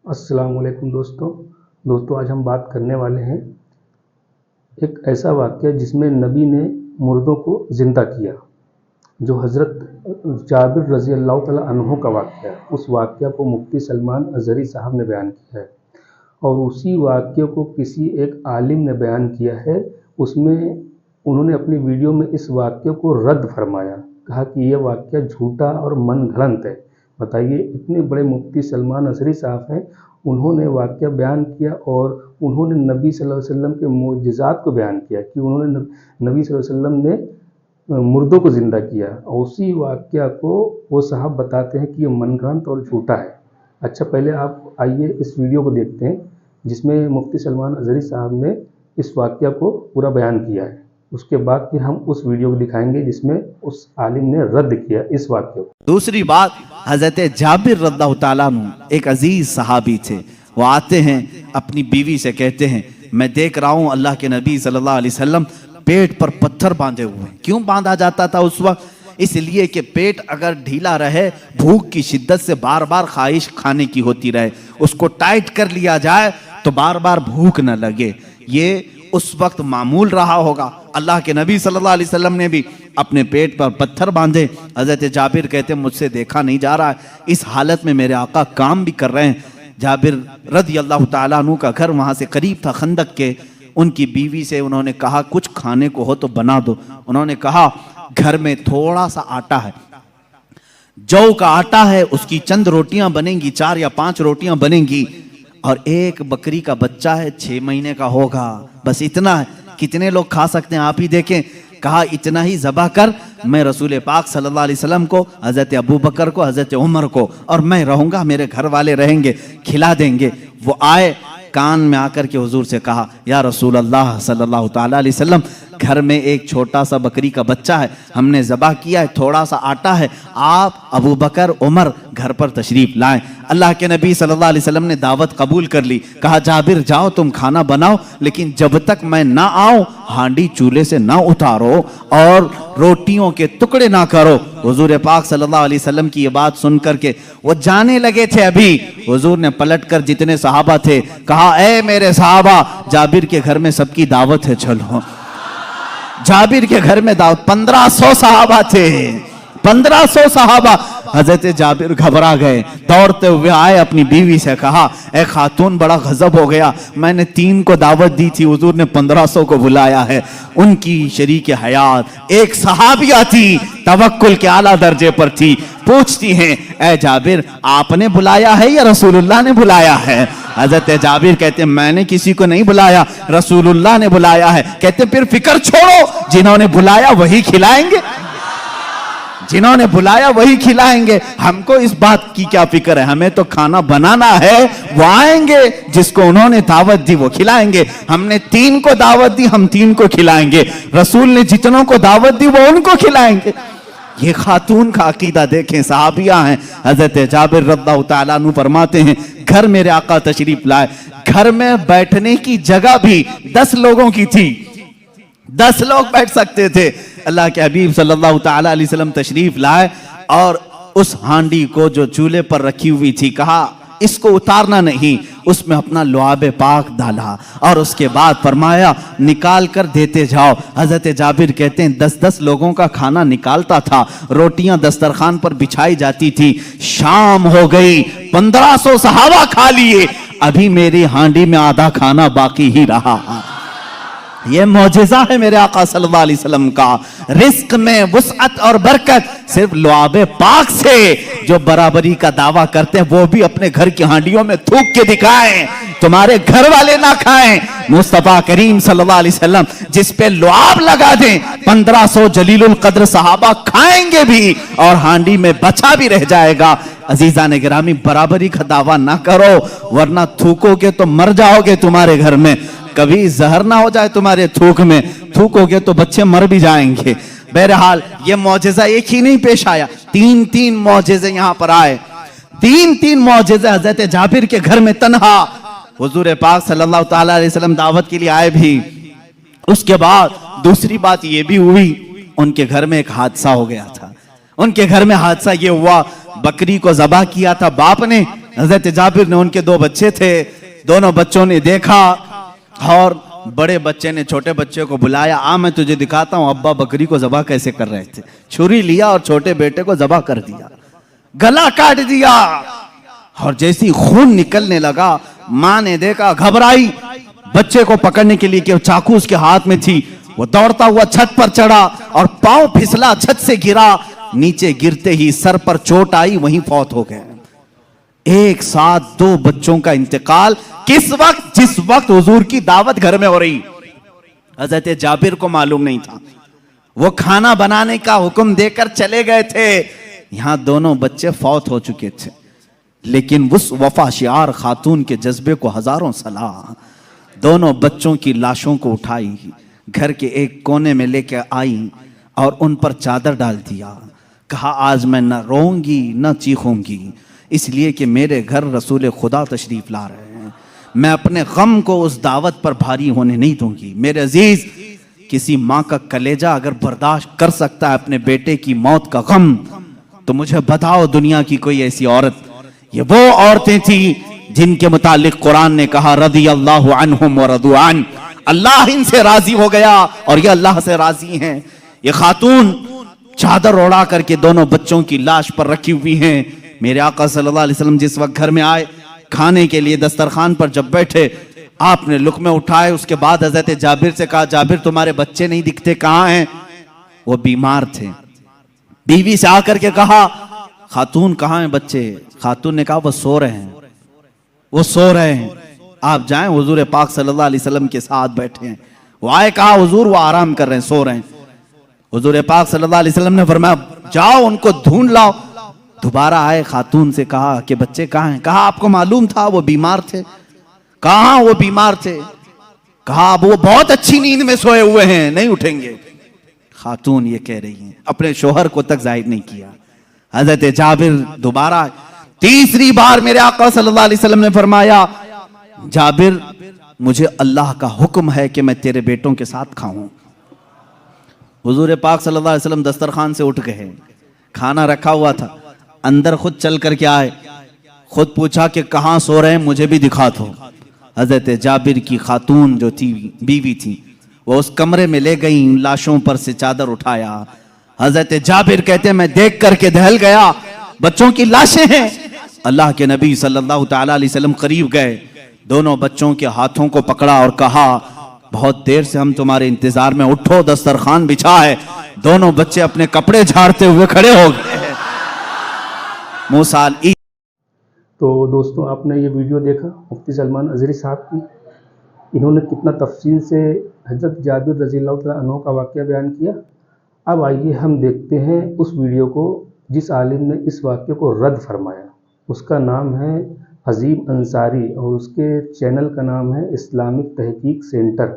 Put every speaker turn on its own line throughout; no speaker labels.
अस्सलाम वालेकुम दोस्तों आज हम बात करने वाले हैं एक ऐसा वाक़या जिसमें नबी ने मुर्दों को ज़िंदा किया, जो हज़रत जाबिर रज़ी अल्लाह तआला अन्हु का वाक़या है। उस वाक़या को मुफ्ती सलमान अज़हरी साहब ने बयान किया है और उसी वाक़ये को किसी एक आलिम ने बयान किया है। उसमें उन्होंने अपनी वीडियो में इस वाक़ये को रद्द फरमाया, कहा कि यह वाक़या झूठा और मन घड़ंत है। बताइए, इतने बड़े मुफ्ती सलमान अज़हरी साहब हैं, उन्होंने वाक़या बयान किया और उन्होंने नबी सल्लल्लाहु अलैहि वसल्लम के मोजज़ात को बयान किया कि उन्होंने नबी सल्लल्लाहु अलैहि वसल्लम ने मुर्दों को ज़िंदा किया और उसी वाक़या को वो साहब बताते हैं कि ये मनगढ़ंत और झूठा है। अच्छा, पहले आप आइए इस वीडियो को देखते हैं जिसमें मुफ्ती सलमान अज़हरी साहब ने इस वाक़या को पूरा बयान किया है। उसके बाद फिर हम उस वीडियो को दिखाएंगे जिसमें उस आलिम ने रद्द किया इस वाक़ये को।
दूसरी बात, हज़रत जाबिर रज़ियल्लाहु ताला अन्हु एक अजीज सहाबी थे। वो आते हैं अपनी बीवी से कहते हैं, मैं देख रहा हूँ अल्लाह के नबी सल्लल्लाहु अलैहि वसल्लम पेट पर पत्थर बांधे हुए हैं। क्यों बांधा जाता था उस वक्त? इसलिए कि पेट अगर ढीला रहे, भूख की शिद्दत से बार बार ख्वाहिश खाने की होती रहे, उसको टाइट कर लिया जाए तो बार बार भूख न लगे। ये उस वक्त मामूल रहा होगा। अल्लाह के नबी सल्लल्लाहु अलैहि वसल्लम ने भी अपने पेट पर पत्थर बांधे। हज़रत जाबिर कहते हैं, मुझसे देखा नहीं जा रहा है, इस हालत में मेरे आका काम भी कर रहे हैं। जाबिर रज़ियल्लाहु ताला अन्हु का घर वहाँ से करीब था, खंदक के। उनकी बीवी से उन्होंने कहा, कुछ खाने को हो तो बना दो। उन्होंने कहा, घर में थोड़ा सा आटा है, जौ का आटा है, उसकी चंद रोटियां बनेंगी, 4 या 5 रोटियां बनेंगी, और एक बकरी का बच्चा है, 6 महीने का होगा, बस इतना है। कितने लोग खा सकते हैं आप ही देखें। कहा, इतना ही ज़बह कर, मैं रसूल पाक सल्लल्लाहु अलैहि वसल्लम को, हज़रत अबू बकर को, हज़रत उमर को, और मैं रहूँगा, मेरे घर वाले रहेंगे, खिला देंगे। वो आए, कान में आकर के हुजूर से कहा, या रसूल अल्लाह सल्लल्लाहु ताला अलैहि वसल्लम, घर में एक छोटा सा बकरी का बच्चा है, हमने ज़बह किया है, थोड़ा सा आटा है, आप अबू बकर उमर घर पर तशरीफ लाएं। अल्लाह के नबी सल्लल्लाहु अलैहि वसल्लम ने दावत कबूल कर ली। कहा, जाबिर जाओ तुम खाना बनाओ, लेकिन जब तक मैं ना आऊं हांडी चूल्हे से ना उतारो और रोटियों के टुकड़े ना करो। हुजूर पाक सल्लल्लाहु अलैहि वसल्लम की ये बात सुन करके वो जाने लगे थे। अभी हुजूर ने पलटकर जितने सहाबा थे कहा, ए मेरे सहाबा, जाबिर के घर में सबकी दावत है, चलो। जाबिर के घर में दावत, 1500 सहाबा थे, 1500 सहाबा। हजरत जाबिर घबरा गए, दौड़ते हुए आए, अपनी बीवी से कहा, ए खातून, बड़ा गजब हो गया, मैंने 3 को दावत दी थी, हुजूर ने 1500 को बुलाया है। उनकी शरीक हयात एक सहाबिया थी, तवक्कुल के आला दर्जे पर थी। पूछती हैं, ए जाबिर, आपने बुलाया है या रसूलुल्लाह ने बुलाया है? हजरत जाबिर कहते हैं, मैंने किसी को नहीं बुलाया, रसूलुल्लाह ने बुलाया है। कहते फिर फिक्र छोड़ो, जिन्होंने बुलाया वही खिलाएंगे, जिन्होंने बुलाया वही खिलाएंगे। हमको इस बात की क्या फिक्र है, हमें तो खाना बनाना है, वो आएंगे, जिसको उन्होंने दावत दी वो खिलाएंगे। हमने 3 को दावत दी, हम 3 को खिलाएंगे, रसूल ने जितनों को दावत दी वो उनको खिलाएंगे। ये खातून का अकीदा देखें, सहाबिया हैं। हजरत जाबिर रज़ियल्लाहु ताला अन्हु फरमाते हैं, घर मेरे आका तशरीफ लाए, घर में बैठने की जगह भी 10 लोगों की थी, 10 लोग बैठ सकते थे। अल्लाह के हबीब सल्लल्लाहु ताला अलैहि वसल्लम तशरीफ लाए और उस हांडी को जो चूल्हे पर रखी हुई थी, कहा इसको उतारना नहीं, उसमें अपना लुआबे पाक डाला और उसके बाद फरमाया, निकाल कर देते जाओ। हजरत जाबिर कहते हैं, 10-10 लोगों का खाना निकालता था, रोटियां दस्तरखान पर बिछाई जाती थी। शाम हो गई, 1500 सहाबा खा लिए, अभी मेरी हांडी में आधा खाना बाकी ही रहा। ये मौजिज़ा है मेरे आका सल्लल्लाहु अलैहि वसल्लम का। रिस्क में वुसअत और बरकत सिर्फ लुआबे पाक से। जो बराबरी का दावा करते हैं वो भी अपने घर की हांडियों में थूक के दिखाएं, तुम्हारे घर वाले ना खाएं। मुस्तफा करीम सल्लल्लाहु अलैहि वसल्लम जिस पे लुआब लगा दें, 1500 जलीलुल कद्र सहाबा खाएंगे भी और हांडी में बचा भी रह जाएगा। अजीजा ने गिरामी, बराबरी का दावा ना करो, वरना थूकोगे तो मर जाओगे, तुम्हारे घर में कभी जहर ना हो जाए, तुम्हारे थूक में थूकोगे तो बच्चे मर भी जाएंगे। बहरहाल ये मौजिज़ा एक ही नहीं पेश आया, 3-3 मौजिज़े यहाँ पर आए, 3-3 मौजिज़े हज़रत जाबिर के घर में तन्हा। हुजूर पाक सल्लल्लाहु ताला अलैहि वसल्लम दावत के लिए आए भी। उसके बाद दूसरी बात ये भी हुई, उनके घर में एक हादसा हो गया था। उनके घर में हादसा ये हुआ, बकरी को ज़बह किया था बाप ने। हजरत जाबिर ने, उनके 2 बच्चे थे, दोनों बच्चों ने देखा और बड़े बच्चे ने छोटे बच्चे को बुलाया, आ मैं तुझे दिखाता हूं अब्बा बकरी को ज़बह कैसे कर रहे थे। छुरी लिया और छोटे बेटे को ज़बह कर दिया, गला काट दिया। और जैसे ही खून निकलने लगा, मां ने देखा, घबराई, बच्चे को पकड़ने के लिए कि चाकू उसके हाथ में थी, वो दौड़ता हुआ छत पर चढ़ा और पांव फिसला, छत से गिरा। नीचे गिरते ही सर पर चोट आई, वहीं फौत हो गए। एक साथ 2 बच्चों का इंतकाल किस वक्त? जिस वक्त हुजूर की दावत घर में हो रही। हजरत जाबिर को मालूम नहीं था, वो खाना बनाने का हुक्म देकर चले गए थे, यहां दोनों बच्चे फौत हो चुके थे। लेकिन उस वफाशियार खातून के जज्बे को हजारों सलाह। दोनों बच्चों की लाशों को उठाई, घर के एक कोने में लेकर आई और उन पर चादर डाल दिया। कहा आज मैं न रोऊंगी न चीखूंगी, इसलिए कि मेरे घर रसूल खुदा तशरीफ ला रहे हैं। मैं अपने गम को उस दावत पर भारी होने नहीं दूंगी। मेरे अजीज, किसी माँ का कलेजा अगर बर्दाश्त कर सकता है अपने बेटे की मौत का गम, तो मुझे बताओ दुनिया की कोई ऐसी औरत। ये वो औरतें थी जिनके मुतालिक कुरान ने कहा रदी अल्लाहु अन्हुम व रदू अन, अल्लाह इनसे राजी हो गया और ये अल्लाह से राजी हैं। ये खातून चादर ओढ़ा करके दोनों बच्चों की लाश पर रखी हुई हैं। मेरे आका सल्लल्लाहु अलैहि वसल्लम जिस वक्त घर में आए, खाने के लिए दस्तरखान पर जब बैठे, आपने लुक़मे उठाए। उसके बाद हजरत जाबिर से कहा, जाबिर तुम्हारे बच्चे नहीं दिखते, कहाँ हैं? वो बीमार थे। बीवी से आकर के कहा, खातून कहाँ हैं बच्चे? खातून ने कहा वो सो रहे हैं, वो सो रहे हैं, आप जाएं। हुजूर पाक सल्लल्लाहु अलैहि वसल्लम के साथ बैठे हैं। वो आए, कहा हुजूर वो आराम कर रहे हैं, सो रहे हैं। हुजूर पाक सल्लल्लाहु अलैहि वसल्लम ने फरमाया जाओ उनको ढूंढ लाओ। दोबारा आए, खातून से कहा कि बच्चे कहाँ हैं? कहा आपको मालूम था वो बीमार थे। कहाँ वो बीमार थे? कहा वो बहुत अच्छी नींद में सोए हुए हैं, नहीं उठेंगे। खातून ये कह रही हैं, अपने शोहर को तक जाहिर नहीं किया। हजरत जाबिर दोबारा, तीसरी बार मेरे आका सल्लल्लाहु अलैहि वसल्लम ने फरमाया, जाबिर मुझे अल्लाह का हुक्म है कि मैं तेरे बेटों के साथ खाऊं। हुजूर पाक सल्लल्लाहु अलैहि वसल्लम दस्तरखान से उठ गए, खाना रखा हुआ था, अंदर खुद चल करके आए, खुद पूछा कि कहाँ सो रहे हैं, मुझे भी दिखा दो। हजरत जाबिर की खातून जो थी, बीवी थी, वो उस कमरे में ले गई, लाशों पर से चादर उठाया। हजरत जाबिर कहते हैं मैं देख करके दहल गया, बच्चों की लाशें हैं। अल्लाह के नबी सल्लल्लाहु तआला अलैहि वसल्लम करीब गए, दोनों बच्चों के हाथों को पकड़ा और कहा बहुत देर से हम तुम्हारे इंतजार में, उठो दस्तरखान बिछा है। दोनों बच्चे अपने कपड़े झाड़ते हुए खड़े हो गए। मूसा
तो दोस्तों आपने ये वीडियो देखा मुफ्ती सलमान अजहरी साहब की, इन्होंने कितना तफसील से हज़रत जाबिर रज़ियल्लाहु तआला अन्हु का वाक़या बयान किया। अब आइए हम देखते हैं उस वीडियो को जिस आलिम ने इस वाक़ये को रद्द फरमाया। उसका नाम है अज़ीम अंसारी और उसके चैनल का नाम है इस्लामिक तहकीक सेंटर।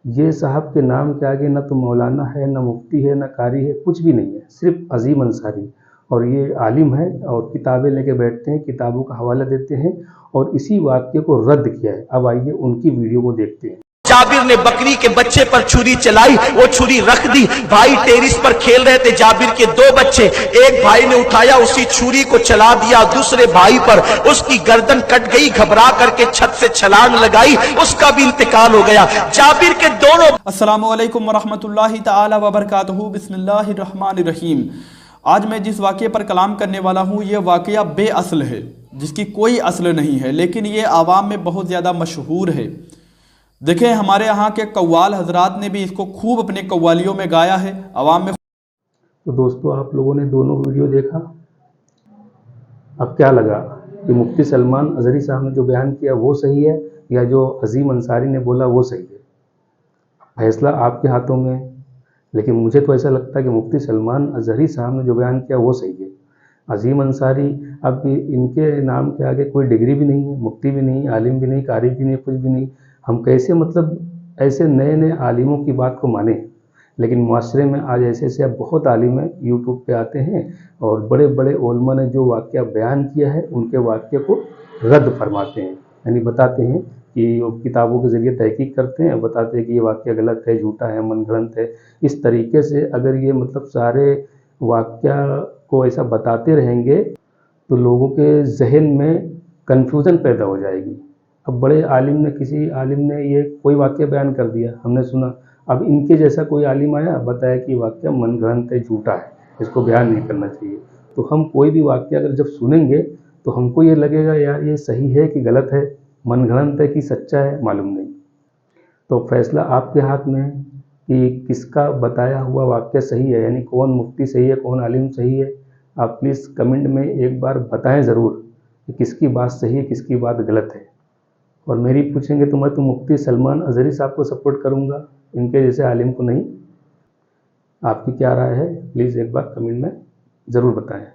ये साहब के नाम के आगे न तो मौलाना है, न मुफ्ती है, न कारी है, कुछ भी नहीं है, सिर्फ अज़ीम अंसारी। और ये आलिम है और किताबें लेके बैठते हैं, किताबों का हवाला देते हैं और इसी वाक़ये को रद्द किया है। अब आइए उनकी वीडियो को देखते हैं।
जाबिर ने बकरी के बच्चे पर छुरी चलाई, वो छुरी रख दी। भाई टेरिस पर खेल रहे थे, जाबिर के 2 बच्चे, एक भाई ने उठाया, उसी छुरी को चला दिया दूसरे भाई पर, उसकी गर्दन कट गई, घबरा करके छत से छलांग लगाई, उसका भी इंतकाल हो गया। जाबिर के दोनों।
अस्सलामु अलैकुम वरहमतुल्लाहि तआला वबरकातुहू। बिस्मिल्लाहिर रहमानिर रहीम। आज मैं जिस वाक़ये पर कलाम करने वाला हूँ, ये वाक़या बेअसल है, जिसकी कोई असल नहीं है, लेकिन ये आवाम में बहुत ज़्यादा मशहूर है। देखें, हमारे यहाँ के कव्वाल हजरात ने भी इसको खूब अपने कव्वालियों में गाया है, आवाम में।
तो दोस्तों आप लोगों ने दोनों वीडियो देखा, अब क्या लगा कि मुफ्ती सलमान अजहरी साहब ने जो बयान किया वो सही है या जो अज़ीम अंसारी ने बोला वो सही है? फैसला आपके हाथों में है। लेकिन मुझे तो ऐसा लगता है कि मुफ्ती सलमान अजहरी साहब ने जो बयान किया वो सही है। अज़ीम अंसारी, अब इनके नाम के आगे कोई डिग्री भी नहीं है, मुफ्ती भी नहीं, आलिम भी नहीं, कारी भी नहीं, कुछ भी नहीं। हम कैसे मतलब ऐसे नए नए आलिमों की बात को माने? लेकिन माशरे में आज ऐसे ऐसे अब बहुत आलिम हैं, यूट्यूब पे आते हैं और बड़े बड़े उलमा ने जो वाक़या बयान किया है उनके वाक़ये को रद्द फरमाते हैं, यानी बताते हैं कि वो किताबों के ज़रिए तहकीक करते हैं, बताते हैं कि ये वाक़या गलत है, झूठा है, मनगढ़ंत है। इस तरीके से अगर ये मतलब सारे वाक़या को ऐसा बताते रहेंगे तो लोगों के जहन में कन्फ्यूज़न पैदा हो जाएगी। अब बड़े आलिम ने, किसी आलिम ने ये कोई वाक़या बयान कर दिया, हमने सुना, अब इनके जैसा कोई आलिम आया, बताया कि वाक़या मनगढ़ंत है, झूठा है, इसको बयान नहीं करना चाहिए। तो हम कोई भी वाक़या अगर जब सुनेंगे तो हमको ये लगेगा यार ये सही है कि गलत है, मनगढ़ंत है कि सच्चा है, मालूम नहीं। तो फैसला आपके हाथ में है कि किसका बताया हुआ वाक़या सही है, यानी कौन मुफ्ती सही है, कौन आलिम सही है। आप प्लीज़ कमेंट में एक बार बताएं ज़रूर कि किसकी बात सही है, किसकी बात गलत है। और मेरी पूछेंगे तो मैं तो मुफ्ती सलमान अज़हरी साहब को सपोर्ट करूँगा, इनके जैसे आलिम को नहीं। आपकी क्या राय है, प्लीज़ एक बार कमेंट में ज़रूर बताएं।